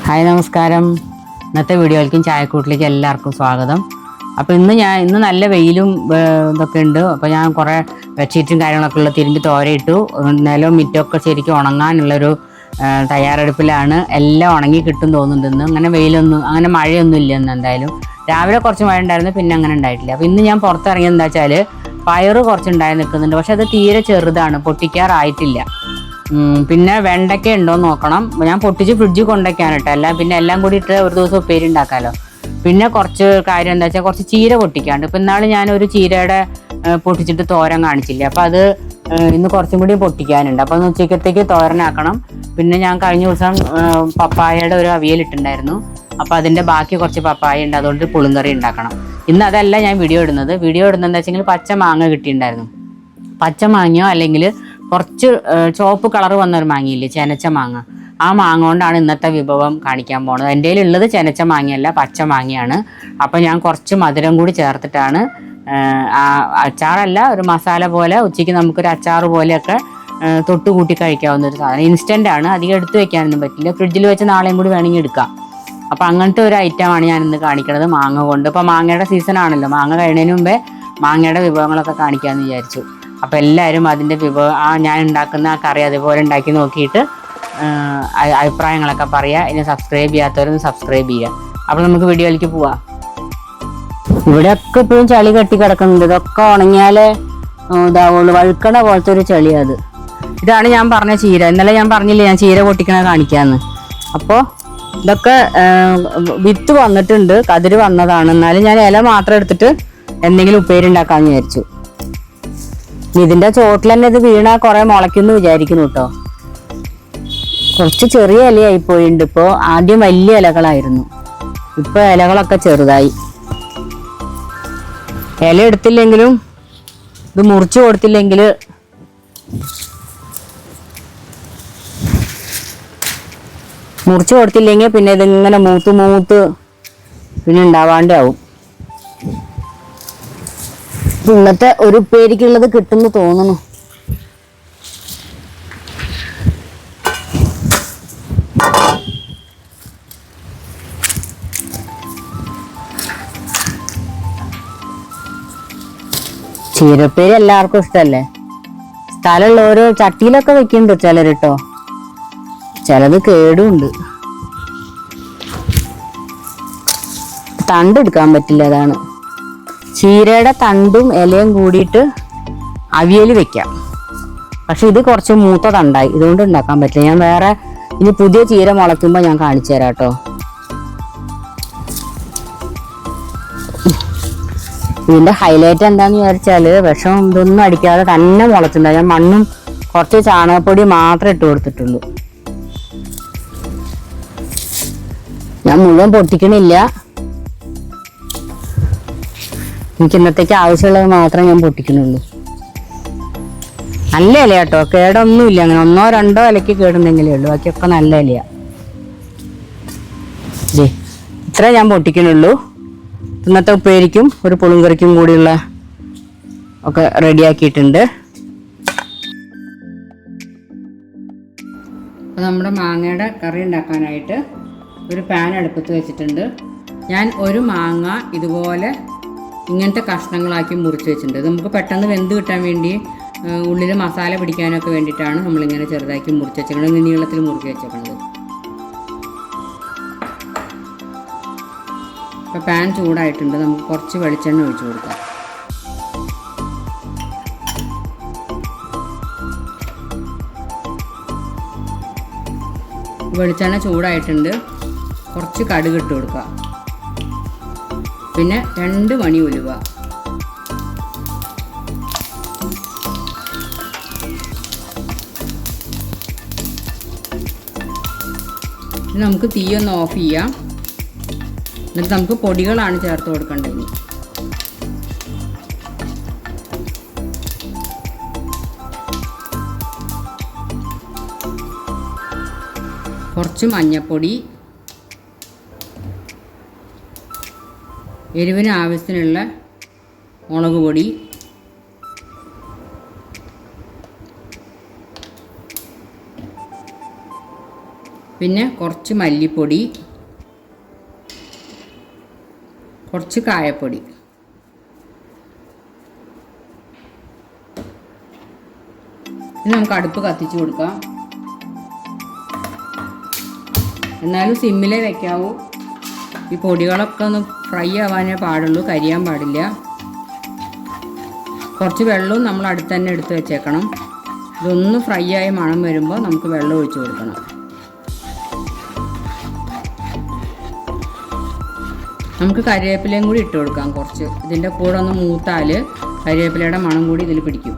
Hi നമസ്കാരം. ഇന്നത്തെ വീഡിയോയിലേക്കും ചായക്കൂട്ടിലേക്ക് എല്ലാവർക്കും സ്വാഗതം. അപ്പോൾ ഇന്ന് നല്ല വെയിലും ഇതൊക്കെ ഉണ്ട്. അപ്പോൾ ഞാൻ കുറേ ബെഡ്ഷീറ്റും കാര്യങ്ങളൊക്കെ ഉള്ള തിരുമ്പി തോരയിട്ടു. നിലവും മിറ്റമൊക്കെ ശരിക്കും ഉണങ്ങാനുള്ളൊരു തയ്യാറെടുപ്പിലാണ്. എല്ലാം ഉണങ്ങി കിട്ടും തോന്നുന്നുണ്ട്. ഇന്ന് അങ്ങനെ മഴയൊന്നും ഇല്ല. ഇന്ന് എന്തായാലും രാവിലെ കുറച്ച് മഴ ഉണ്ടായിരുന്നു, പിന്നെ അങ്ങനെ ഉണ്ടായിട്ടില്ല. അപ്പോൾ ഇന്ന് ഞാൻ പുറത്തിറങ്ങിയത് എന്താ വെച്ചാൽ പയറ് കുറച്ചുണ്ടായി നിൽക്കുന്നുണ്ട്. പക്ഷെ അത് തീരെ ചെറുതാണ്, പൊട്ടിക്കാറായിട്ടില്ല. പിന്നെ വെണ്ടയ്ക്ക ഉണ്ടോ എന്ന് നോക്കണം. ഞാൻ പൊട്ടിച്ച് ഫ്രിഡ്ജിൽ കൊണ്ടുവയ്ക്കാൻ കേട്ടോ. എല്ലാം കൂടി ഇട്ട് ഒരു ദിവസം ഉപ്പേരി ഉണ്ടാക്കാമല്ലോ. പിന്നെ കുറച്ച് കാര്യം എന്താ വെച്ചാൽ കുറച്ച് ചീര പൊട്ടിക്കാണ്ട്. ഇപ്പം ഇന്നാൾ ഞാനൊരു ചീരയുടെ പൊട്ടിച്ചിട്ട് തോരൻ കാണിച്ചില്ല. അപ്പം അത് ഇന്ന് കുറച്ചും കൂടി പൊട്ടിക്കാനുണ്ട്. അപ്പം ഒന്ന് ഉച്ചക്കത്തേക്ക് തോരനാക്കണം. പിന്നെ ഞാൻ കഴിഞ്ഞ ദിവസം പപ്പായയുടെ ഒരു അവിയലിട്ടുണ്ടായിരുന്നു. അപ്പം അതിൻ്റെ ബാക്കി കുറച്ച് പപ്പായ ഉണ്ട്, അതുകൊണ്ട് പുളിങ്കറി ഉണ്ടാക്കണം. ഇന്ന് അതല്ല ഞാൻ വീഡിയോ ഇടുന്നത് എന്താ വെച്ചെങ്കിൽ പച്ച മാങ്ങ കിട്ടിയിട്ടുണ്ടായിരുന്നു. പച്ച മാങ്ങയോ അല്ലെങ്കിൽ കുറച്ച് ചുവപ്പ് കളർ വന്നൊരു മാങ്ങയില്ലേ, ചെനച്ച മാങ്ങ. ആ മാങ്ങ കൊണ്ടാണ് ഇന്നത്തെ വിഭവം കാണിക്കാൻ പോകുന്നത്. എൻ്റെ കയ്യിലുള്ളത് ചെനച്ച മാങ്ങയല്ല, പച്ച മാങ്ങയാണ്. അപ്പം ഞാൻ കുറച്ച് മധുരം കൂടി ചേർത്തിട്ടാണ്, അച്ചാറല്ല, ഒരു മസാല പോലെ ഉച്ചയ്ക്ക് നമുക്കൊരു അച്ചാർ പോലെയൊക്കെ തൊട്ട് കൂട്ടി കഴിക്കാവുന്ന ഒരു സാധനം. ഇൻസ്റ്റൻ്റ് ആണ്, അധികം എടുത്ത് വെക്കാനൊന്നും പറ്റില്ല. ഫ്രിഡ്ജിൽ വെച്ച് നാളെയും കൂടി വേണമെങ്കിൽ എടുക്കാം. അപ്പം അങ്ങനത്തെ ഒരു ഐറ്റമാണ് ഞാൻ ഇന്ന് കാണിക്കുന്നത് മാങ്ങ കൊണ്ട്. ഇപ്പം മാങ്ങയുടെ സീസൺ ആണല്ലോ. മാങ്ങ കഴിയുന്നതിന് മുമ്പേ മാങ്ങയുടെ വിഭവങ്ങളൊക്കെ കാണിക്കാമെന്ന് വിചാരിച്ചു. അപ്പോൾ എല്ലാവരും അതിൻ്റെ ഞാൻ ഉണ്ടാക്കുന്ന ആ കറി അതുപോലെ ഉണ്ടാക്കി നോക്കിയിട്ട് അഭിപ്രായങ്ങളൊക്കെ പറയുക. ഇനി സബ്സ്ക്രൈബ് ചെയ്യാത്തവരൊന്ന് സബ്സ്ക്രൈബ് ചെയ്യുക. അപ്പോൾ നമുക്ക് വീഡിയോയിലേക്ക് പോവാം. ഇവിടെയൊക്കെ ഇപ്പോഴും ചളി കെട്ടി കിടക്കുന്നുണ്ട്. ഇതൊക്കെ ഉണങ്ങിയാലേ ഇതാവുള്ളൂ. വഴുക്കണ പോലത്തെ ഒരു ചളിയാണ് അത്. ഇതാണ് ഞാൻ പറഞ്ഞ ചീര. ഇന്നലെ ഞാൻ പറഞ്ഞില്ലേ ഞാൻ ചീര പൊട്ടിക്കണ കാണിക്കാമെന്ന്. അപ്പോൾ ഇതൊക്കെ വിത്ത് വന്നിട്ടുണ്ട്, കതിര് വന്നതാണ്. എന്നാലും ഞാൻ ഇല മാത്രം എടുത്തിട്ട് എന്തെങ്കിലും ഉപ്പേരി ഉണ്ടാക്കാമെന്ന് വിചാരിച്ചു. ഇതിൻ്റെ ചോട്ടിൽ തന്നെ ഇത് വീണാൽ കുറേ മുളയ്ക്കുമെന്ന് വിചാരിക്കുന്നു കേട്ടോ. കുറച്ച് ചെറിയ ഇലയായി പോയിട്ടുണ്ട്. ഇപ്പോൾ ആദ്യം വലിയ ഇലകളായിരുന്നു, ഇപ്പോൾ ഇലകളൊക്കെ ചെറുതായി. ഇല എടുത്തില്ലെങ്കിലും ഇത് മുറിച്ച് കൊടുത്തില്ലെങ്കിൽ പിന്നെ ഇതിങ്ങനെ മൂത്ത് പിന്നെ ഉണ്ടാവാണ്ടാവും. ഇന്നത്തെ ഒരു ഉപ്പേരിക്കുള്ളത് കിട്ടുമെന്ന് തോന്നുന്നു. ചീരപ്പേരി എല്ലാവർക്കും ഇഷ്ടമല്ലേ. സ്ഥലമുള്ള ഓരോ ചട്ടിയിലൊക്കെ വെക്കുന്നുണ്ട് ചിലർ കേട്ടോ. ചിലത് കേടുമുണ്ട്. തണ്ടെടുക്കാൻ പറ്റില്ല, അതാണ്. ചീരയുടെ തണ്ടും ഇലയും കൂടിയിട്ട് അവിയൽ വെക്കാം. പക്ഷെ ഇത് കുറച്ച് മൂത്ത തണ്ടായി, ഇതുകൊണ്ട് ഉണ്ടാക്കാൻ പറ്റില്ല. ഞാൻ വേറെ ഇനി പുതിയ ചീര മുളയ്ക്കുമ്പോൾ ഞാൻ കാണിച്ചു തരാം കേട്ടോ. ഇതിൻ്റെ ഹൈലൈറ്റ് എന്താണെന്ന് വിചാരിച്ചാൽ വിഷം ഇതൊന്നും അടിക്കാതെ തന്നെ മുളച്ചിട്ടുണ്ട്. ഞാൻ മണ്ണും കുറച്ച് ചാണകപ്പൊടി മാത്രമേ ഇട്ട് കൊടുത്തിട്ടുള്ളൂ. ഞാൻ മുഴുവൻ പൊട്ടിക്കണില്ല. എനിക്ക് ഇന്നത്തേക്ക് ആവശ്യമുള്ളത് മാത്രമേ ഞാൻ പൊട്ടിക്കുന്നുള്ളൂ. നല്ല ഇല കേട്ടോ, കേടൊന്നുമില്ല. അങ്ങനെ 1-2 ഇലയ്ക്ക് കേടുണ്ടെങ്കിലേ ഉള്ളൂ, ബാക്കിയൊക്കെ നല്ല ഇലയാണ്. ഇത്രേ ഞാൻ പൊട്ടിക്കുന്നുള്ളൂ. ഇന്നത്തെ ഉപ്പേരിക്കും ഒരു പുളിങ്കറിക്കും കൂടിയുള്ള ഒക്കെ റെഡിയാക്കിയിട്ടുണ്ട്. അപ്പോൾ നമ്മുടെ മാങ്ങയുടെ കറി ഉണ്ടാക്കാനായിട്ട് ഒരു പാൻ അടുപ്പത്ത് വെച്ചിട്ടുണ്ട്. ഞാൻ ഒരു മാങ്ങ ഇതുപോലെ ഇങ്ങനത്തെ കഷ്ണങ്ങളാക്കി മുറിച്ച് വെച്ചിട്ടുണ്ട്. നമുക്ക് പെട്ടെന്ന് വെന്ത് കിട്ടാൻ വേണ്ടി, ഉള്ളിൽ മസാല പിടിക്കാനൊക്കെ വേണ്ടിയിട്ടാണ് നമ്മളിങ്ങനെ ചെറുതാക്കി മുറിച്ച് വെച്ചേക്കുന്നത്, നീളത്തിൽ മുറുക്കി വെച്ചേക്കുന്നത്. ഇപ്പോൾ പാൻ ചൂടായിട്ടുണ്ട്, നമുക്ക് കുറച്ച് വെളിച്ചെണ്ണ ഒഴിച്ചു കൊടുക്കാം. വെളിച്ചെണ്ണ ചൂടായിട്ടുണ്ട്, കുറച്ച് കടുക് ഇട്ട് കൊടുക്കുക. പിന്നെ 2 മണി ഉലുവ, നമുക്ക് തീയൊന്ന് ഓഫ് ചെയ്യാം. എന്നിട്ട് നമുക്ക് പൊടികളാണ് ചേർത്ത് കൊടുക്കേണ്ടത്. കുറച്ച് മഞ്ഞൾപ്പൊടി, എരിവിന് ആവശ്യത്തിനുള്ള മുളക് പൊടി, പിന്നെ കുറച്ച് മല്ലിപ്പൊടി, കുറച്ച് കായപ്പൊടി. ഇനി നമുക്ക് അടുപ്പ് കത്തിച്ച് കൊടുക്കാം. എന്നാലും സിമ്മിലേ വെക്കാവൂ. ഈ പൊടികളൊക്കെ ഒന്ന് ഫ്രൈ ആവാനേ പാടുള്ളൂ, കരിയാൻ പാടില്ല. കുറച്ച് വെള്ളവും നമ്മൾ അടുത്ത് തന്നെ എടുത്ത് വെച്ചേക്കണം. ഇതൊന്ന് ഫ്രൈ ആയി മണം വരുമ്പോൾ നമുക്ക് വെള്ളം ഒഴിച്ച് കൊടുക്കണം. നമുക്ക് കരിവേപ്പിലയും കൂടി ഇട്ട് കൊടുക്കാം കുറച്ച്. ഇതിൻ്റെ കൂടെ ഒന്ന് മൂത്താൽ കരിവേപ്പിലയുടെ മണം കൂടി ഇതിൽ പിടിക്കും.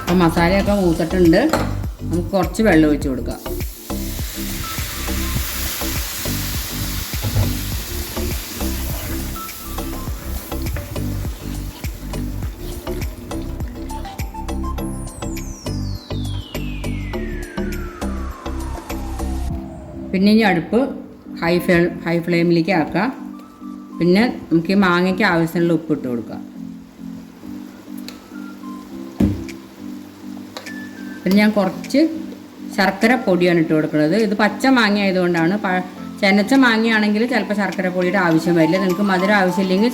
അപ്പോൾ മസാലയൊക്കെ മൂത്തിട്ടുണ്ട്. നമുക്ക് കുറച്ച് വെള്ളം ഒഴിച്ച് കൊടുക്കാം. പിന്നെ ഇനി അടുപ്പ് ഹൈ ഫ്ലെയിമിലേക്ക് ആക്കാം. പിന്നെ നമുക്ക് ഈ മാങ്ങയ്ക്ക് ആവശ്യമുള്ള ഉപ്പ് ഇട്ട് കൊടുക്കാം. പിന്നെ ഞാൻ കുറച്ച് ശർക്കര പൊടിയാണ് ഇട്ട് കൊടുക്കുന്നത്. ഇത് പച്ച മാങ്ങ ആയതുകൊണ്ടാണ്. ചെനച്ച മാങ്ങയാണെങ്കിൽ ചിലപ്പോൾ ശർക്കര പൊടിയുടെ ആവശ്യം വരില്ല. നിങ്ങൾക്ക് മധുരം ആവശ്യമില്ലെങ്കിൽ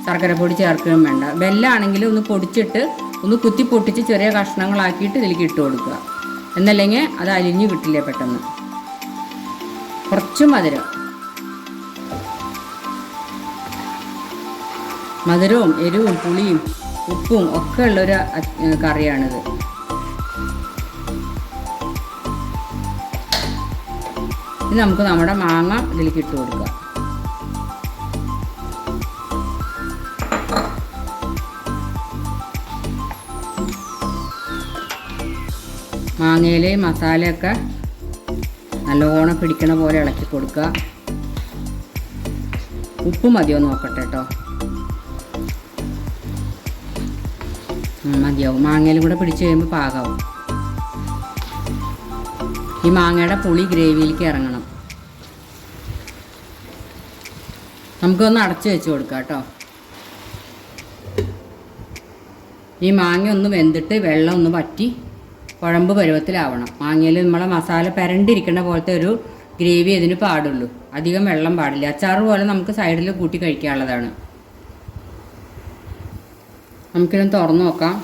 ശർക്കര പൊടി ചേർക്കുകയും വേണ്ട. വെല്ലമാണെങ്കിൽ ഒന്ന് പൊടിച്ചിട്ട് ഒന്ന് കുത്തി പൊട്ടിച്ച് ചെറിയ കഷ്ണങ്ങളാക്കിയിട്ട് ഇതിലേക്ക് ഇട്ട് കൊടുക്കുക. എന്നല്ലെങ്കിൽ അത് അലിഞ്ഞ് കിട്ടില്ല പെട്ടെന്ന്. കുറച്ച് മധുരവും എരിവും പുളിയും ഉപ്പും ഒക്കെ ഉള്ളൊരു കറിയാണിത്. ഇനി നമുക്ക് നമ്മുടെ മാങ്ങ ഇതിലേക്ക് ഇട്ട് കൊടുക്കാം. മാങ്ങയിലെ മസാലയൊക്കെ നല്ലോണം പിടിക്കണ പോലെ ഇളക്കി കൊടുക്കുക. ഉപ്പ് മതിയോ നോക്കട്ടെ കേട്ടോ. മതിയാവും. മാങ്ങയിലും കൂടെ പിടിച്ച് കഴിയുമ്പോൾ പാകാവും. ഈ മാങ്ങയുടെ പുളി ഗ്രേവിയിലേക്ക് ഇറങ്ങണം. നമുക്കൊന്ന് അടച്ച് വെച്ച് കൊടുക്കാം കേട്ടോ. ഈ മാങ്ങ ഒന്ന് വെന്തിട്ട് വെള്ളം ഒന്ന് വറ്റി കുഴമ്പ് പരുവത്തിലാവണം. മാങ്ങയിൽ നമ്മളെ മസാല പെരണ്ടിരിക്കുന്ന പോലത്തെ ഒരു ഗ്രേവി ഇതിന് പാടുള്ളൂ. അധികം വെള്ളം പാടില്ല. അച്ചാറ് പോലെ നമുക്ക് സൈഡിൽ കൂട്ടി കഴിക്കാനുള്ളതാണ്. നമുക്കിതൊന്ന് തുറന്ന് നോക്കാം.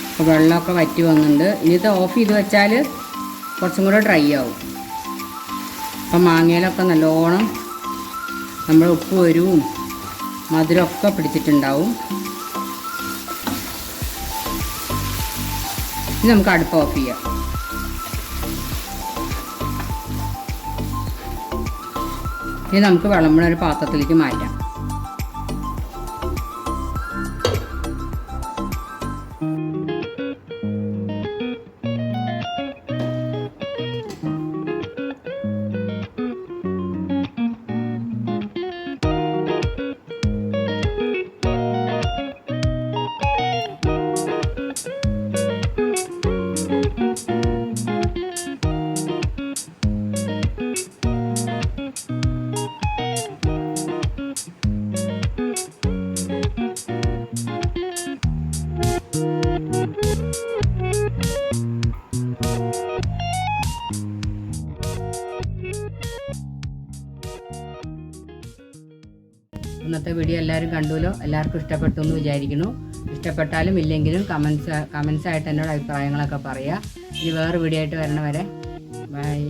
അപ്പോൾ വെള്ളമൊക്കെ വറ്റി വന്നിട്ടുണ്ട്. ഇനി ഇത് ഓഫ് ചെയ്ത് വെച്ചാൽ കുറച്ചും കൂടെ ഡ്രൈ ആവും. അപ്പം മാങ്ങയിലൊക്കെ നല്ലോണം നമ്മുടെ ഉപ്പ് വരും മധുരമൊക്കെ പിടിച്ചിട്ടുണ്ടാവും. ഇനി നമുക്ക് അടുപ്പ് ഓഫ് ചെയ്യാം. ഇനി നമുക്ക് വിളമ്പണ ഒരു പാത്രത്തിലേക്ക് മാറ്റാം. ഇന്നത്തെ വീഡിയോ എല്ലാവരും കണ്ടുവല്ലോ. എല്ലാവർക്കും ഇഷ്ടപ്പെട്ടു എന്ന് വിചാരിക്കുന്നു. ഇഷ്ടപ്പെട്ടാലും ഇല്ലെങ്കിലും കമൻസ് ആയിട്ട് എന്നോട് അഭിപ്രായങ്ങളൊക്കെ പറയുക. ഇനി വേറെ വീഡിയോ ആയിട്ട് വരണ വരെ ബൈ.